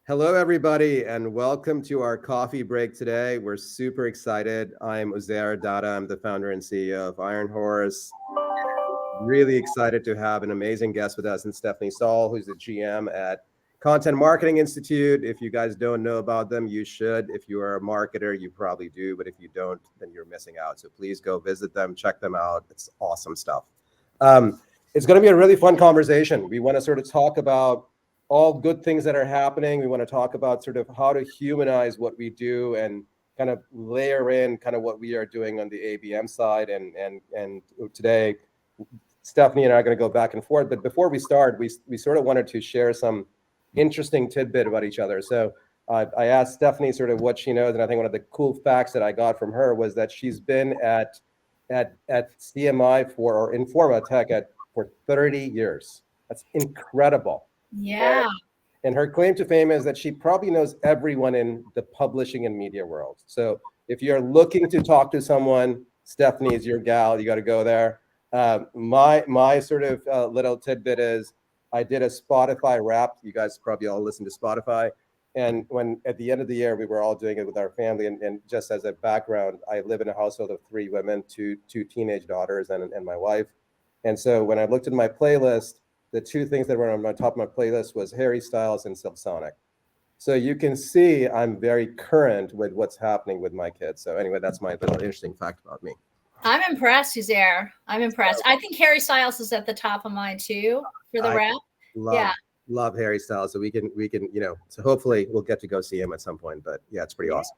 Hello, everybody, and welcome to our coffee break today. We're super excited. I'm Uzair Dada. I'm the founder and CEO of Iron Horse. Really excited to have an amazing guest with us, and Stephanie Saul, who's the GM at Content Marketing Institute. If you guys don't know about them, you should. If you are a marketer, you probably do, but if you don't, then you're missing out. So please go visit them, check them out. It's awesome stuff. It's going to be a really fun conversation. We want to sort of talk about all good things that are happening. We want to talk about sort of how to humanize what we do and kind of layer in kind of what we are doing on the ABM side. And today, Stephanie and I are going to go back and forth. But before we start, we sort of wanted to share some interesting tidbit about each other. So I asked Stephanie sort of what she knows, and I think one of the cool facts that I got from her was that she's been at CMI or Informa Tech for 30 years. That's incredible. Yeah. And her claim to fame is that she probably knows everyone in the publishing and media world. So if you're looking to talk to someone, Stephanie is your gal. You got to go there. My sort of little tidbit is I did a Spotify rap. You guys probably all listen to Spotify. And when at the end of the year, we were all doing it with our family. And just as a background, I live in a household of 3 women, two teenage daughters and my wife. And so when I looked at my playlist, the 2 things that were on my top of my playlist was Harry Styles and Silk Sonic. So you can see I'm very current with what's happening with my kids. So anyway, that's my little interesting fact about me. I'm impressed, Uzair. I'm impressed. I think Harry Styles is at the top of mine too for the rap. Love Harry Styles. So we can, so hopefully we'll get to go see him at some point. But yeah, it's pretty awesome.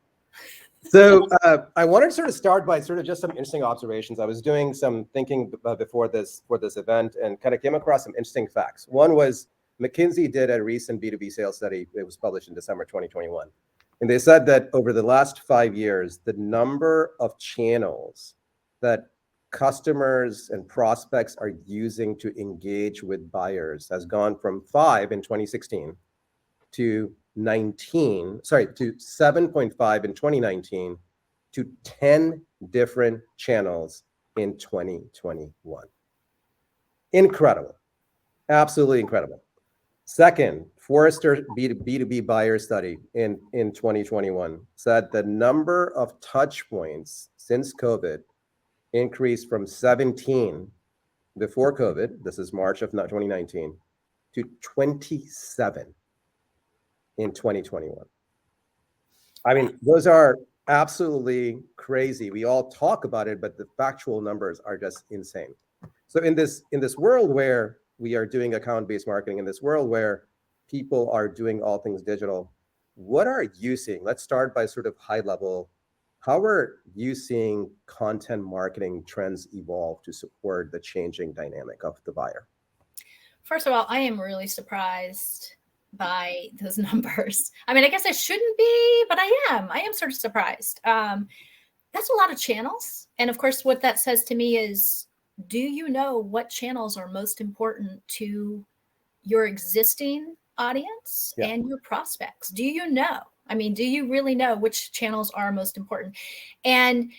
So I wanted to sort of start by sort of just some interesting observations. I was doing some thinking before this event and kind of came across some interesting facts. One was McKinsey did a recent B2B sales study. It was published in December 2021. And they said that over the last 5 years, the number of channels that customers and prospects are using to engage with buyers has gone from 5 in 2016 to 7.5 in 2019 to 10 different channels in 2021. Incredible. Absolutely incredible. Second, Forrester B2B buyer study in 2021 said the number of touch points since COVID increased from 17 before COVID, this is March of 2019, to 27 in 2021. I mean, those are absolutely crazy. We all talk about it, but the factual numbers are just insane. So in this world where we are doing account-based marketing, in this world where people are doing all things digital, what are you seeing? Let's start by sort of high level. How are you seeing content marketing trends evolve to support the changing dynamic of the buyer? First of all, I am really surprised by those numbers. I mean, I guess I shouldn't be, but I am sort of surprised. That's a lot of channels. And of course, what that says to me is, do you know what channels are most important to your existing audience and your prospects? Do you know? I mean, do you really know which channels are most important? And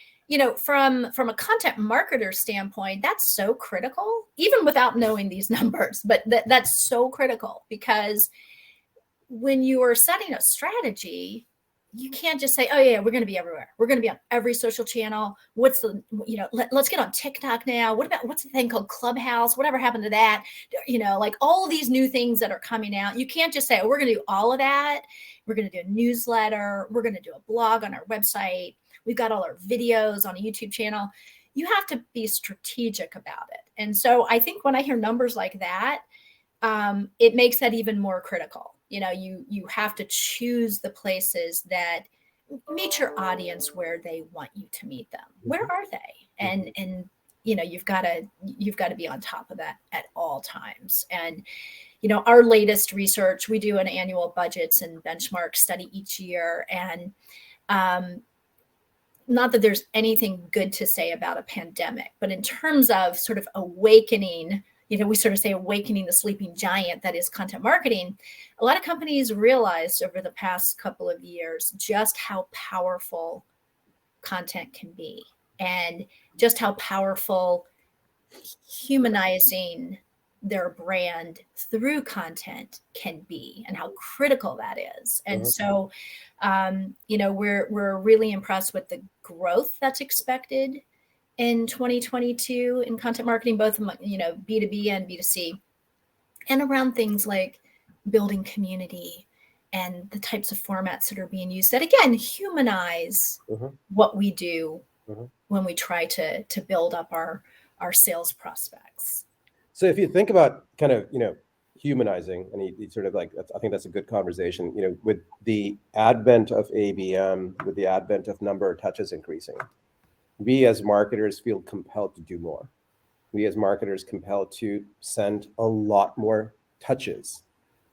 from a content marketer standpoint, that's so critical, even without knowing these numbers. But that's so critical because when you are setting a strategy, you can't just say, oh yeah, we're going to be everywhere. We're going to be on every social channel. Let's get on TikTok now. What's the thing called Clubhouse? Whatever happened to that? Like all of these new things that are coming out. You can't just say, oh, we're going to do all of that. We're going to do a newsletter. We're going to do a blog on our website. We've got all our videos on a YouTube channel. You have to be strategic about it. And so I think when I hear numbers like that, it makes that even more critical. You have to choose the places that meet your audience where they want you to meet them. Where are they? And you've got to be on top of that at all times. And our latest research, we do an annual budgets and benchmark study each year. And not that there's anything good to say about a pandemic, but in terms of sort of awakening, we sort of say awakening the sleeping giant that is content marketing. A lot of companies realized over the past couple of years just how powerful content can be and just how powerful humanizing their brand through content can be and how critical that is. And Uh-huh. so, we're really impressed with the growth that's expected in 2022 in content marketing, both B2B and B2C, and around things like building community and the types of formats that are being used that again humanize Uh-huh. what we do Uh-huh. when we try to build up our sales prospects. So if you think about kind of, humanizing, and you sort of like, I think that's a good conversation, with the advent of ABM, with the advent of number of touches increasing, we as marketers feel compelled to do more. We as marketers compelled to send a lot more touches.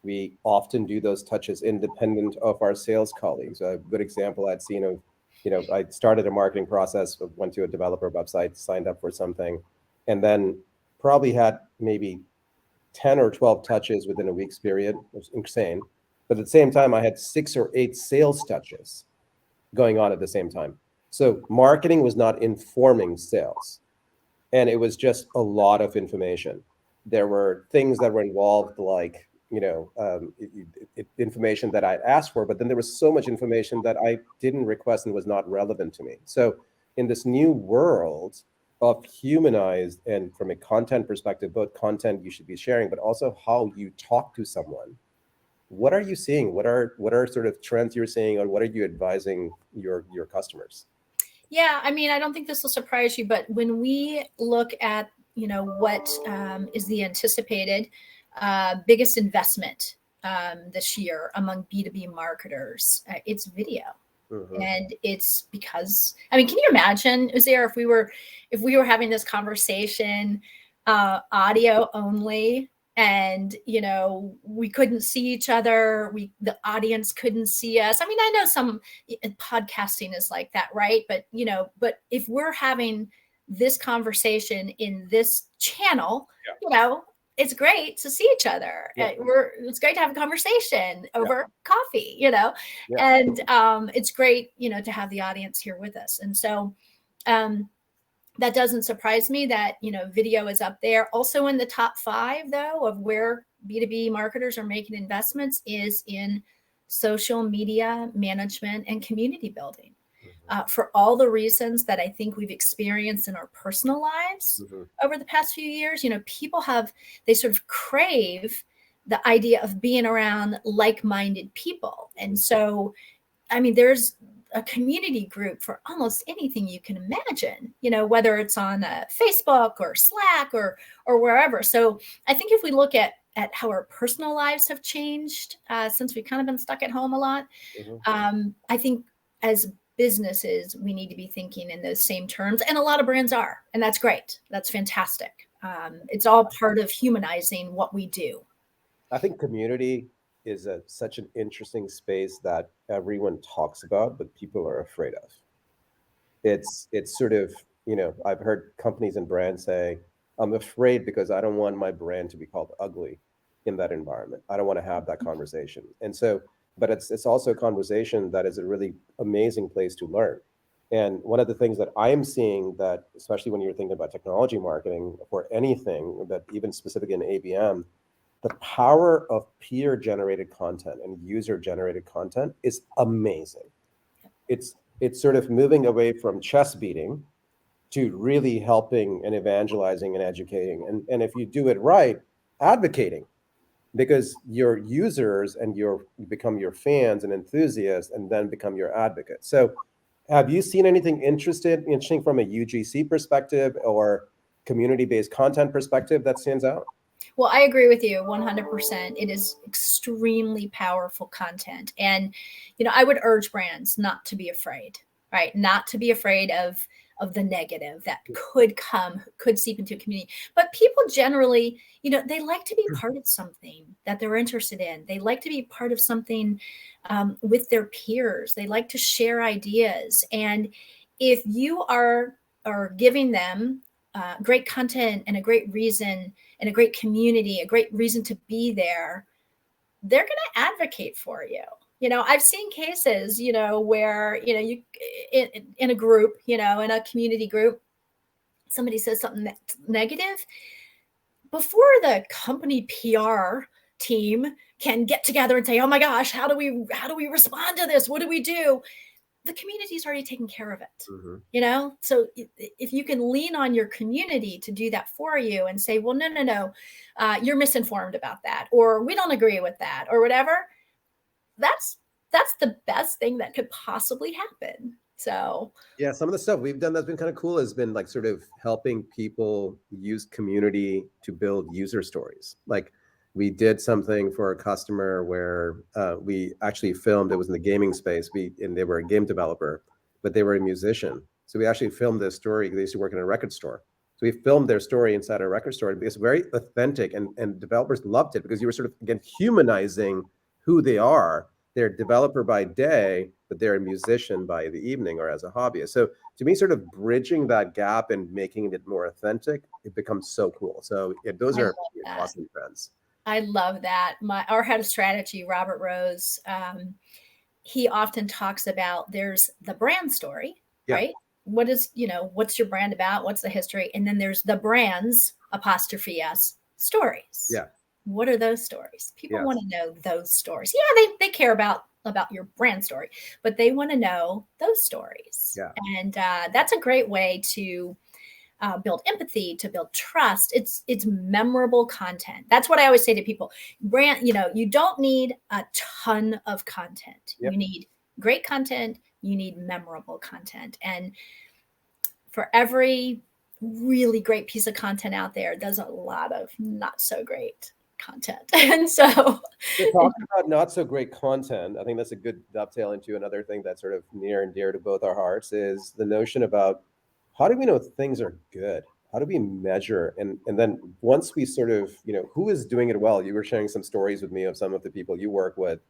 We often do those touches independent of our sales colleagues. A good example I'd seen of, I started a marketing process, went to a developer website, signed up for something, and then probably had maybe 10 or 12 touches within a week's period. It was insane. But at the same time, I had 6 or 8 sales touches going on at the same time. So marketing was not informing sales, and it was just a lot of information. There were things that were involved, like information that I'd asked for, but then there was so much information that I didn't request and was not relevant to me. So in this new world of humanized, and from a content perspective, both content you should be sharing, but also how you talk to someone. What are you seeing? What are sort of trends you're seeing, or what are you advising your customers? Yeah, I mean, I don't think this will surprise you, but when we look at what is the anticipated biggest investment this year among B2B marketers, it's video. Mhm. And it's because, I mean, can you imagine, Uzair, if we were having this conversation audio only, and we couldn't see each other, the audience couldn't see us. I mean, I know some podcasting is like that, right? But if we're having this conversation in this channel, you know it's great to see each other. Yeah, It's great to have a conversation yeah, over coffee, yeah. and it's great, to have the audience here with us. And so um, that doesn't surprise me that video is up there. Also in the top 5, though, of where B2B marketers are making investments is in social media management and community building. Mhm. For all the reasons that I think we've experienced in our personal lives Mhm. over the past few years, people they sort of crave the idea of being around like-minded people. And so, I mean, there's a community group for almost anything you can imagine, whether it's on Facebook or Slack or wherever. So I think if we look at how our personal lives have changed since we've kind of been stuck at home a lot, Mhm. I think as businesses, we need to be thinking in those same terms. And a lot of brands are, and that's great. That's fantastic. It's all part of humanizing what we do. I think community is such an interesting space that everyone talks about, but people are afraid of. It's sort of, I've heard companies and brands say, I'm afraid because I don't want my brand to be called ugly in that environment. I don't want to have that conversation. And so, but it's also a conversation that is a really amazing place to learn. And one of the things that I'm seeing, that especially when you're thinking about technology marketing or anything, that even specific in ABM, the power of peer generated content and user generated content is amazing. It's sort of moving away from chest beating to really helping and evangelizing and educating, and if you do it right, advocating, because your users and you become your fans and enthusiasts and then become your advocates. So have you seen anything interesting from a UGC perspective or community-based content perspective that stands out? Well, I agree with you 100%. It is extremely powerful content. And, I would urge brands not to be afraid, right? Not to be afraid of the negative that could seep into a community. But people generally, they like to be part of something that they're interested in. They like to be part of something with their peers. They like to share ideas. And if you are giving them great content and a great reason and a great community, a great reason to be there, they're going to advocate for you. I've seen cases, where, you in a group, in a community group, somebody says something that's negative, before the company PR team can get together and say, oh my gosh, how do we respond to this? What do we do? The community's already taken care of it. Mm-hmm. So if you can lean on your community to do that for you and say, well, no, you're misinformed about that, or we don't agree with that, or whatever, that's the best thing that could possibly happen. So yeah, some of the stuff we've done that's been kind of cool has been like sort of helping people use community to build user stories. Like we did something for a customer where we actually filmed. It was in the gaming space. And they were a game developer, but they were a musician. So we actually filmed this story. They used to work in a record store. So we filmed their story inside a record store. It's very authentic, and developers loved it because you were sort of again humanizing who they are. They're a developer by day, but they're a musician by the evening or as a hobbyist. So to me, sort of bridging that gap and making it more authentic, it becomes so cool. So yeah, those I are love that. awesome trends. I love that. Our head of strategy, Robert Rose, he often talks about there's the brand story, Yeah. right? What's your brand about? What's the history? And then there's the brands apostrophe s stories. Yeah. What are those stories? People Yes. want to know those stories. Yeah, they care about your brand story, but they want to know those stories. Yeah. And that's a great way to build empathy, to build trust. It's memorable content. That's what I always say to people. You don't need a ton of content. Yep. You need great content. You need memorable content. And for every really great piece of content out there, there's a lot of not so great content. And so talking about not so great content, I think that's a good dovetail into another thing that's sort of near and dear to both our hearts is the notion about how do we know things are good? How do we measure? And then once we sort of, who is doing it well? You were sharing some stories with me of some of the people you work with.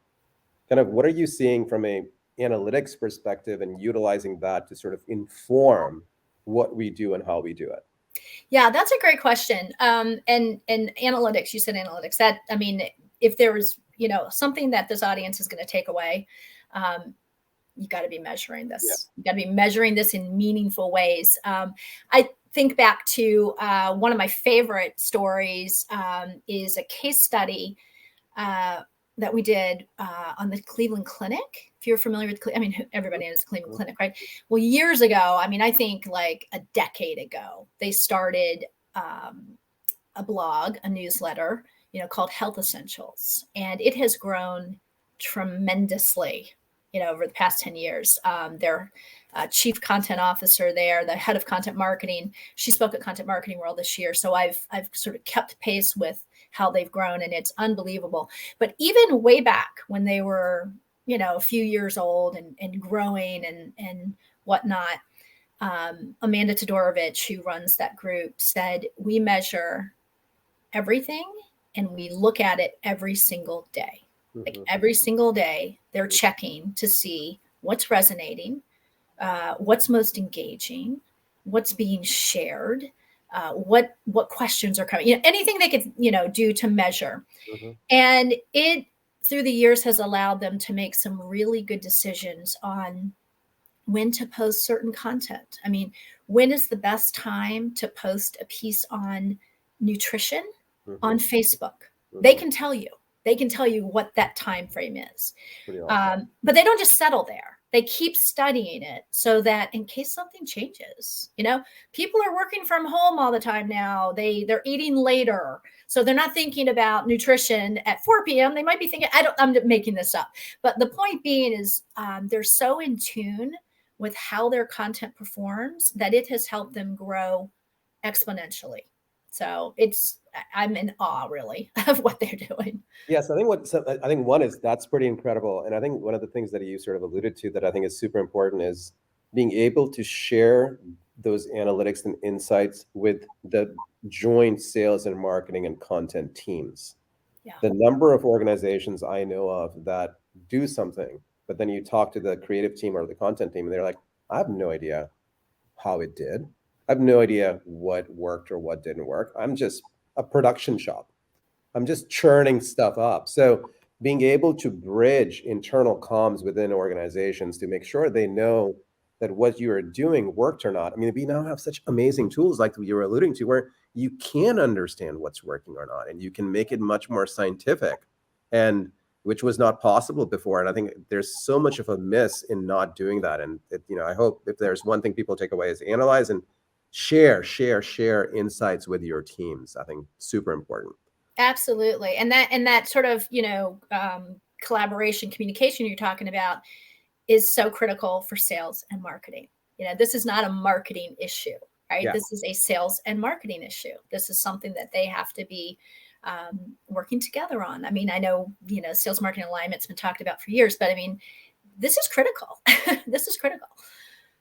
Kind of what are you seeing from a analytics perspective and utilizing that to sort of inform what we do and how we do it? Yeah, that's a great question. And analytics, you said analytics. If there was, something that this audience is going to take away, you got to be measuring this. Yeah. You got to be measuring this in meaningful ways. I think back to one of my favorite stories is a case study that we did on the Cleveland Clinic. If you're familiar with, everybody knows the Cleveland Clinic, right? Well, years ago, I think like a decade ago, they started a blog, a newsletter, called Health Essentials, and it has grown tremendously, over the past 10 years. Their chief content officer there, the head of content marketing, she spoke at Content Marketing World this year. So I've sort of kept pace with how they've grown, and it's unbelievable. But even way back when they were, a few years old and growing and whatnot, Amanda Todorovich, who runs that group, said, we measure everything and we look at it every single day. Like every single day, they're checking to see what's resonating, what's most engaging, what's being shared, what questions are coming. Anything they could do to measure. And it through the years has allowed them to make some really good decisions on when to post certain content. When is the best time to post a piece on nutrition on Facebook? They can tell you. They can tell you what that time frame is. Awesome. But they don't just settle there. They keep studying it so that in case something changes, people are working from home all the time now. They're eating later. So they're not thinking about nutrition at 4 p.m. They might be thinking, I'm making this up. But the point being is they're so in tune with how their content performs that it has helped them grow exponentially. So I'm in awe really of what they're doing. Yes, I think one is that's pretty incredible. And I think one of the things that you sort of alluded to that I think is super important is being able to share those analytics and insights with the joint sales and marketing and content teams. Yeah. The number of organizations I know of that do something, but then you talk to the creative team or the content team and they're like, I have no idea how it did. I have no idea what worked or what didn't work. I'm just a production shop. I'm just churning stuff up. So being able to bridge internal comms within organizations to make sure they know that what you are doing worked or not. We now have such amazing tools like you were alluding to, where you can understand what's working or not, and you can make it much more scientific, and which was not possible before. And I think there's so much of a miss in not doing that. And I hope if there's one thing people take away is analyze and share insights with your teams. I think super important. Absolutely. And that sort of, collaboration, communication you're talking about is so critical for sales and marketing. This is not a marketing issue, right? Yeah. This is a sales and marketing issue. This is something that they have to be working together on. I mean, I know, sales marketing alignment's been talked about for years, but I mean, this is critical. This is critical.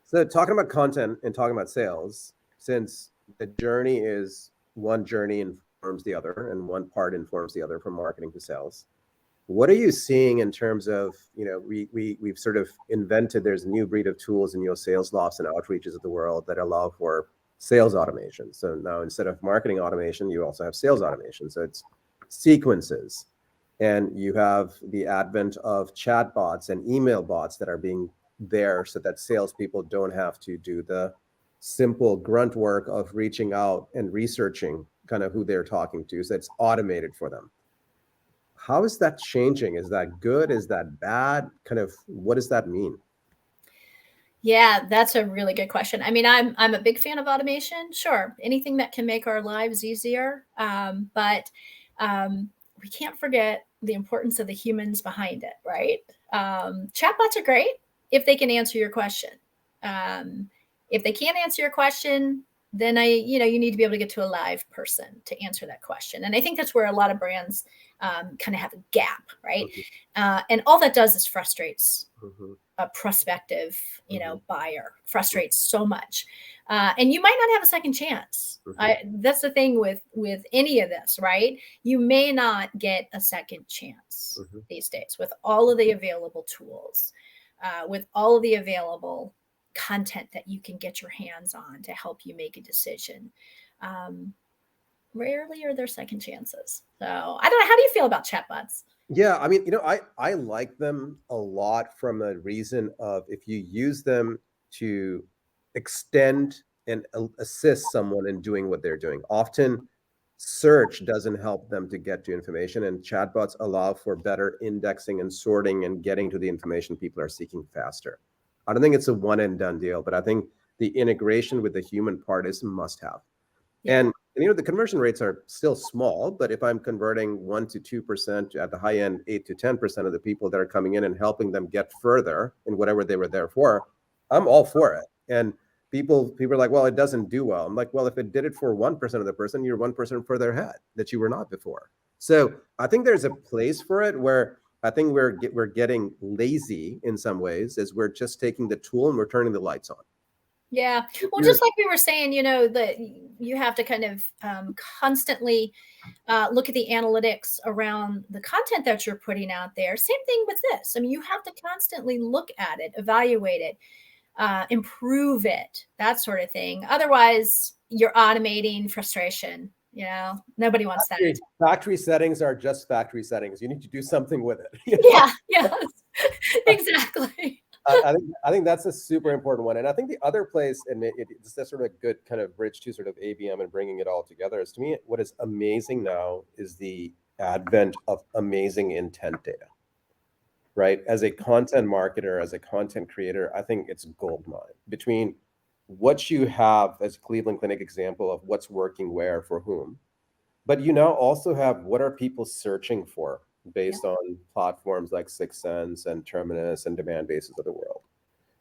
So talking about content and talking about sales, since the journey is one journey informs the other and one part informs the other from marketing to sales, what are you seeing in terms of, we've sort of invented, there's a new breed of tools in your sales lofts and outreaches of the world that allow for sales automation. So now instead of marketing automation, you also have sales automation. So it's sequences. And you have the advent of chatbots and email bots that are being there so that salespeople don't have to do the simple grunt work of reaching out and researching kind of who they're talking to. So it's automated for them. How is that changing? Is that good? Is that bad? Kind of, what does that mean? Yeah, that's a really good question. I mean, I'm a big fan of automation. Sure, anything that can make our lives easier, but we can't forget the importance of the humans behind it, right? Chatbots are great if they can answer your question. If they can't answer your question, then you need to be able to get to a live person to answer that question. And I think that's where a lot of brands kind of have a gap, right? Mm-hmm. And all that does is frustrates Mm-hmm. a prospective, Mm-hmm. buyer, frustrates so much. And you might not have a second chance. Mm-hmm. That's the thing with any of this, right? You may not get a second chance Mm-hmm. these days with all of the available tools, with all of the available content that you can get your hands on to help you make a decision. Rarely are there second chances. So I don't know. How do you feel about chatbots? Yeah, I mean, I like them a lot from a reason of if you use them to extend and assist someone in doing what they're doing. Often search doesn't help them to get to information, and chatbots allow for better indexing and sorting and getting to the information people are seeking faster. I don't think it's a one and done deal, but I think the integration with the human part is a must have. Yeah. And the conversion rates are still small, but if I'm converting 1 to 2% at the high end, 8 to 10% of the people that are coming in and helping them get further in whatever they were there for, I'm all for it. And people are like, well, it doesn't do well. I'm like, well, if it did it for 1% of the person, you're 1% further ahead that you were not before. So I think there's a place for it where I think we're getting lazy in some ways as we're just taking the tool and we're turning the lights on. Yeah. Well, just like we were saying, that you have to kind of constantly look at the analytics around the content that you're putting out there. Same thing with this. I mean, you have to constantly look at it, evaluate it, improve it, that sort of thing. Otherwise, you're automating frustration. Nobody wants that. Factory settings are just factory settings. You need to do something with it. Yeah. Yes. Exactly. I think that's a super important one. And I think the other place, and it's sort of a good kind of bridge to sort of ABM and bringing it all together, is to me, what is amazing now is the advent of amazing intent data, right? As a content marketer, as a content creator, I think it's gold mine between what you have as a Cleveland Clinic example of what's working where for whom. But you now also have what are people searching for based on platforms like Sixth Sense and Terminus and demand bases of the world.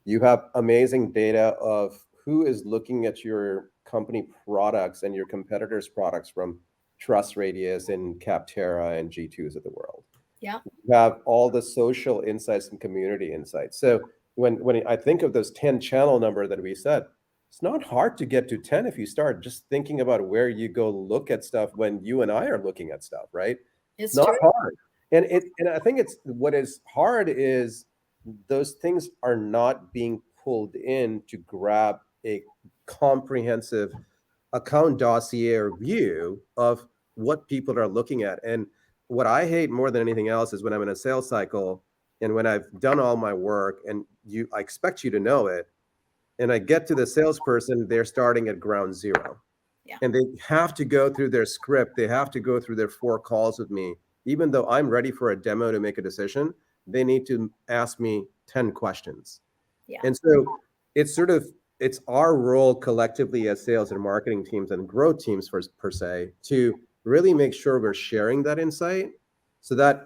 You have amazing data of who is looking at your company products and your competitors' products from Trust Radius and Capterra and G2s of the world. Yeah. You have all the social insights and community insights. So when I think of those 10 channel number that we said, it's not hard to get to 10 if you start just thinking about where you go look at stuff when you and I are looking at stuff, right? It's not true. hard. And I think it's what is hard is those things are not being pulled in to grab a comprehensive account dossier or view of what people are looking at. And what I hate more than anything else is when I'm in a sales cycle and when I've done all my work and I expect you to know it, and I get to the salesperson, they're starting at ground zero. Yeah. and they have to go through their script. They have to go through their 4 calls with me. Even though I'm ready for a demo to make a decision, they need to ask me 10 questions. Yeah. And so it's sort of it's our role collectively as sales and marketing teams and growth teams per se to really make sure we're sharing that insight so that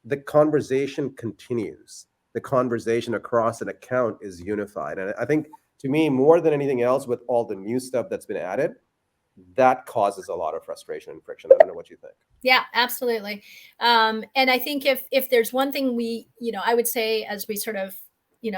the conversation continues. The conversation across an account is unified. And I think to me, more than anything else, with all the new stuff that's been added, that causes a lot of frustration and friction. I don't know what you think. Yeah, absolutely. And I think if there's one thing we, I would say as we sort of,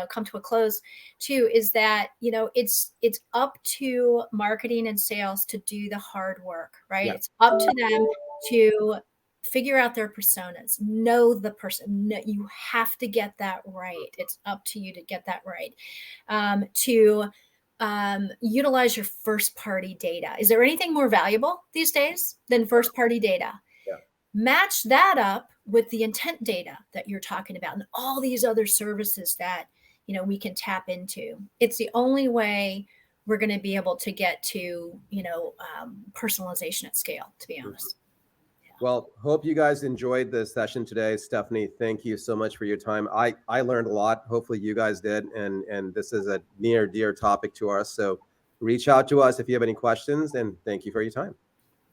come to a close too, is that, it's up to marketing and sales to do the hard work, right? Yeah. It's up to them to figure out their personas, know the person. You have to get that right. It's up to you to get that right. To utilize your first party data. Is there anything more valuable these days than first party data? Yeah. Match that up with the intent data that you're talking about and all these other services that we can tap into. It's the only way we're going to be able to get to personalization at scale, to be honest. Well, hope you guys enjoyed the session today. Stephanie, thank you so much for your time. I learned a lot. Hopefully you guys did. And this is a near dear topic to us. So reach out to us if you have any questions, and thank you for your time.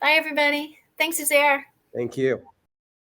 Bye, everybody. Thanks, Uzair. Thank you.